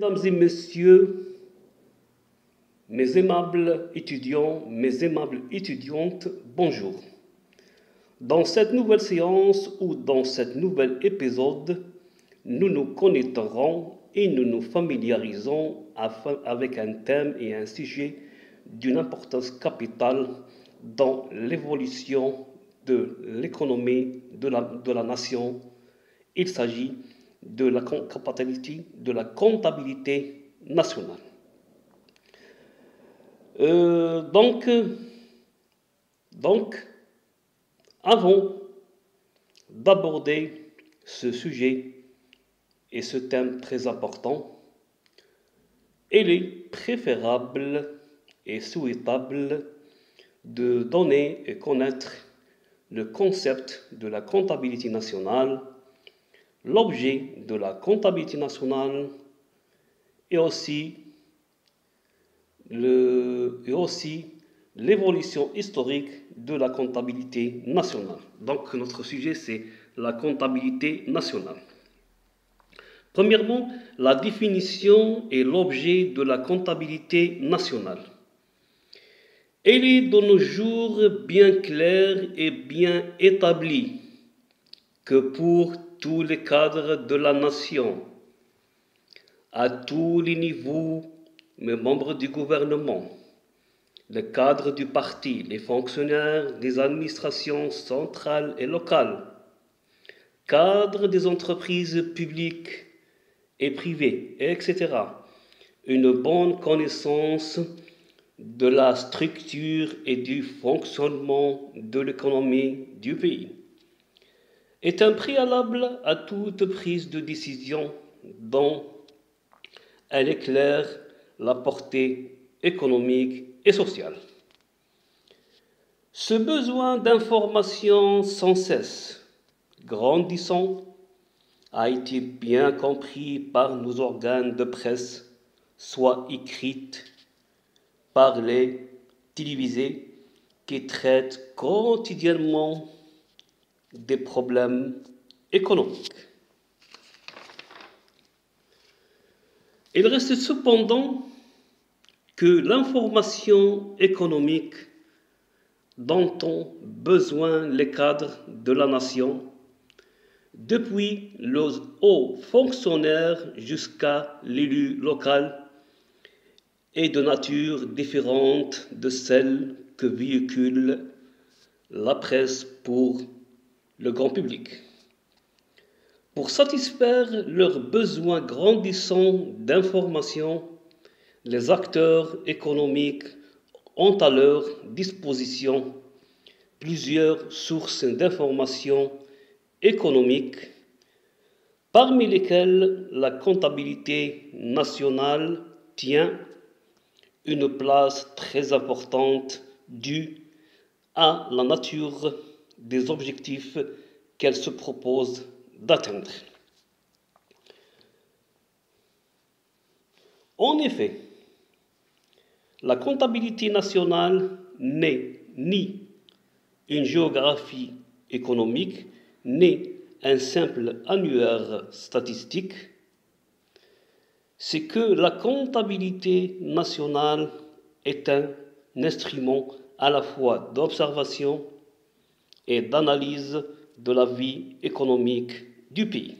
Mesdames et messieurs, mes aimables étudiants, mes aimables étudiantes, bonjour. Dans cette nouvelle séance ou dans cet nouvel épisode, nous nous connecterons et nous nous familiarisons avec un thème et un sujet d'une importance capitale dans l'évolution de l'économie de la nation. Il s'agit de la comptabilité nationale. Avant d'aborder ce sujet et ce thème très important, il est préférable et souhaitable de donner et connaître le concept de la comptabilité nationale, l'objet de la comptabilité nationale et aussi l'évolution historique de la comptabilité nationale. Donc notre sujet c'est la comptabilité nationale. Premièrement, la définition et l'objet de la comptabilité nationale. Elle est de nos jours bien claire et bien établie que pour tous les cadres de la nation, à tous les niveaux, les membres du gouvernement, les cadres du parti, les fonctionnaires des administrations centrales et locales, cadres des entreprises publiques et privées, etc. Une bonne connaissance de la structure et du fonctionnement de l'économie du pays est un préalable à toute prise de décision dont elle éclaire la portée économique et sociale. Ce besoin d'information sans cesse grandissant a été bien compris par nos organes de presse, soit écrites, parlées, télévisées, qui traitent quotidiennement des problèmes économiques. Il reste cependant que l'information économique dont ont besoin les cadres de la nation, depuis le haut fonctionnaire jusqu'à l'élu local, est de nature différente de celle que véhicule la presse pour le grand public. Pour satisfaire leurs besoins grandissants d'information, les acteurs économiques ont à leur disposition plusieurs sources d'informations économiques, parmi lesquelles la comptabilité nationale tient une place très importante due à la nature des objectifs qu'elle se propose d'atteindre. En effet, la comptabilité nationale n'est ni une géographie économique, ni un simple annuaire statistique. C'est que la comptabilité nationale est un instrument à la fois d'observation et d'analyse de la vie économique du pays.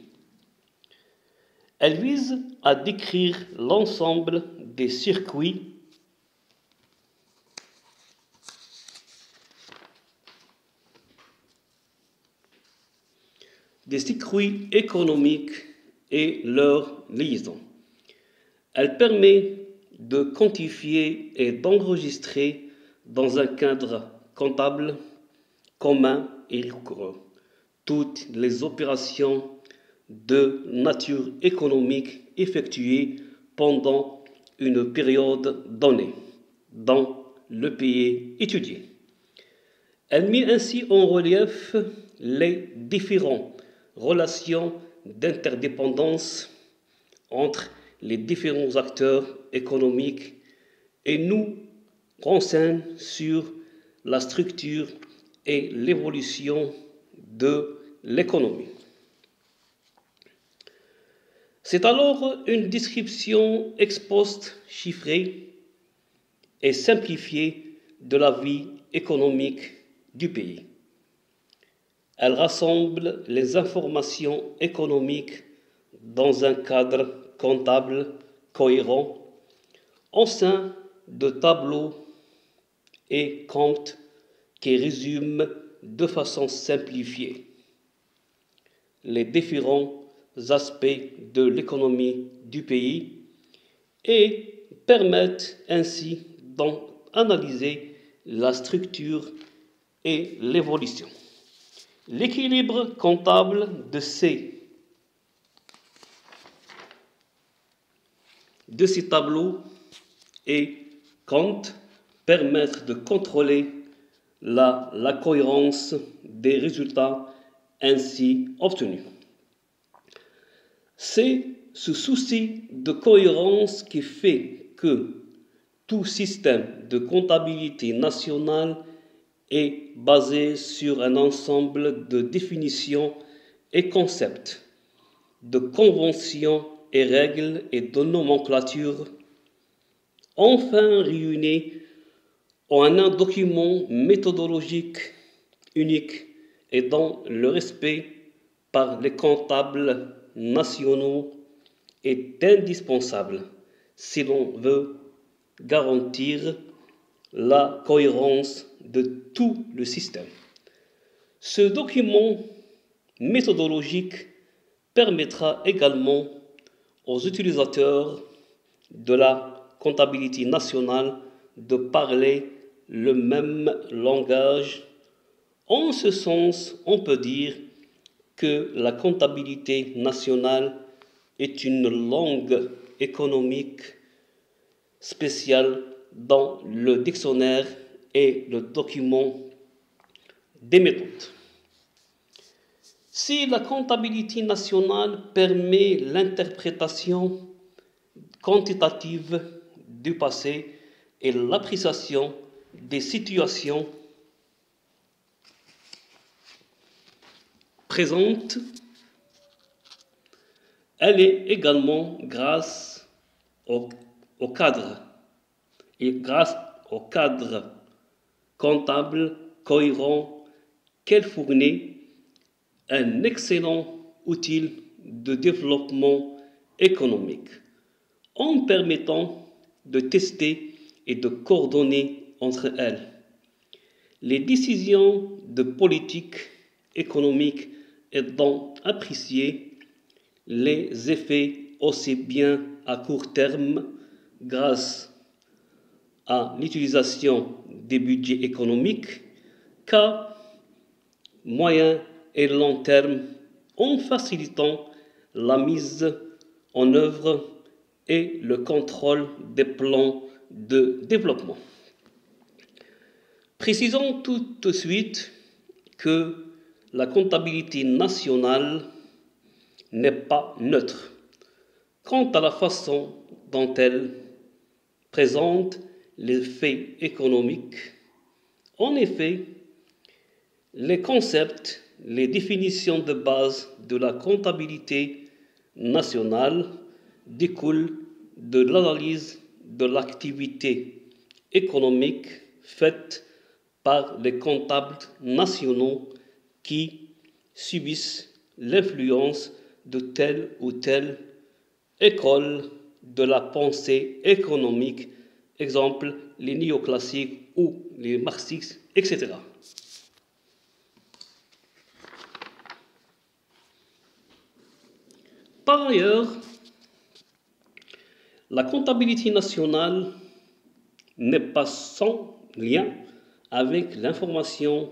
Elle vise à décrire l'ensemble des circuits économiques et leurs liaisons. Elle permet de quantifier et d'enregistrer dans un cadre comptable commun et rigoureux toutes les opérations de nature économique effectuées pendant une période donnée dans le pays étudié. Elle met ainsi en relief les différentes relations d'interdépendance entre les différents acteurs économiques et nous renseigne sur la structure et l'évolution de l'économie. C'est alors une description ex post chiffrée et simplifiée de la vie économique du pays. Elle rassemble les informations économiques dans un cadre comptable cohérent au sein de tableaux et comptes qui résument de façon simplifiée les différents aspects de l'économie du pays et permettent ainsi d'en analyser la structure et l'évolution. L'équilibre comptable de ces tableaux et comptes permettent de contrôler la cohérence des résultats ainsi obtenus. C'est ce souci de cohérence qui fait que tout système de comptabilité nationale est basé sur un ensemble de définitions et concepts, de conventions et règles et de nomenclatures, enfin réunis en un document méthodologique unique et dont le respect par les comptables nationaux est indispensable si l'on veut garantir la cohérence de tout le système. Ce document méthodologique permettra également aux utilisateurs de la comptabilité nationale de parler le même langage. En ce sens, on peut dire que la comptabilité nationale est une langue économique spéciale dans le dictionnaire et le document des méthodes. Si la comptabilité nationale permet l'interprétation quantitative du passé et l'appréciation des situations présentes, elle est également grâce au cadre comptable cohérent qu'elle fournit un excellent outil de développement économique en permettant de tester et de coordonner entre elles les décisions de politique économique et d'en apprécier les effets aussi bien à court terme grâce à l'utilisation des budgets économiques qu'à moyen et long terme en facilitant la mise en œuvre et le contrôle des plans de développement. Précisons tout de suite que la comptabilité nationale n'est pas neutre quant à la façon dont elle présente les faits économiques. En effet, les concepts, les définitions de base de la comptabilité nationale découlent de l'analyse de l'activité économique faite par les comptables nationaux qui subissent l'influence de telle ou telle école de la pensée économique, exemple les néoclassiques ou les marxistes, etc. Par ailleurs, la comptabilité nationale n'est pas sans lien avec l'information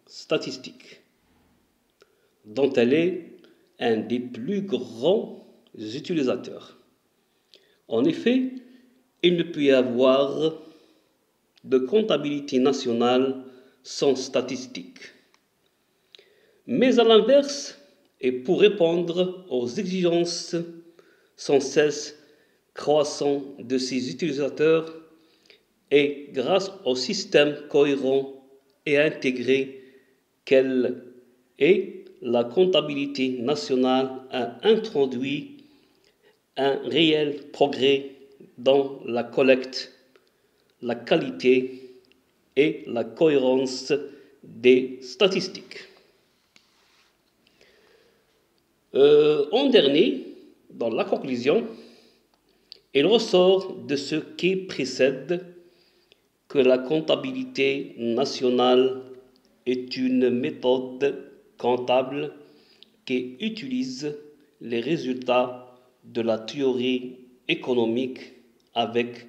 statistique, dont elle est un des plus grands utilisateurs. En effet, il ne peut y avoir de comptabilité nationale sans statistique. Mais à l'inverse, et pour répondre aux exigences sans cesse croissantes de ses utilisateurs, et grâce au système cohérent et intégré qu'elle est, la comptabilité nationale a introduit un réel progrès dans la collecte, la qualité et la cohérence des statistiques. En dernier, dans la conclusion, il ressort de ce qui précède que la comptabilité nationale est une méthode comptable qui utilise les résultats de la théorie économique avec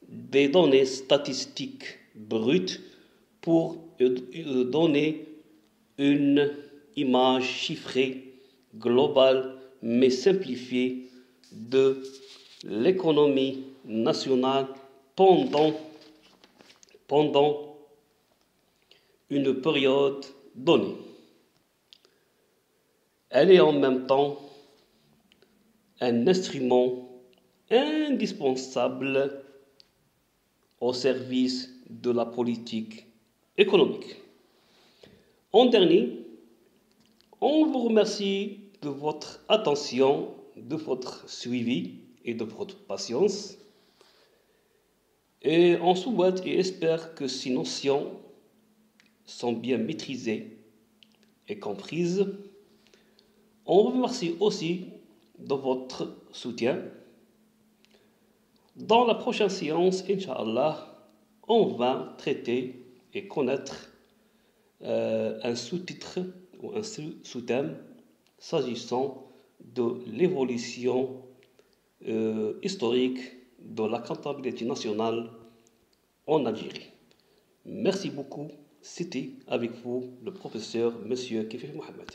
des données statistiques brutes pour donner une image chiffrée, globale mais simplifiée de l'économie nationale pendant une période donnée. Elle est en même temps un instrument indispensable au service de la politique économique. En dernier, on vous remercie de votre attention, de votre suivi et de votre patience. Et on souhaite et espère que ces notions sont bien maîtrisées et comprises. On vous remercie aussi de votre soutien. Dans la prochaine séance, Inch'Allah, on va traiter et connaître un sous-titre ou un sous-thème s'agissant de l'évolution historique de la comptabilité nationale en Algérie. Merci beaucoup. C'était avec vous le professeur Monsieur Kifif Mohamed.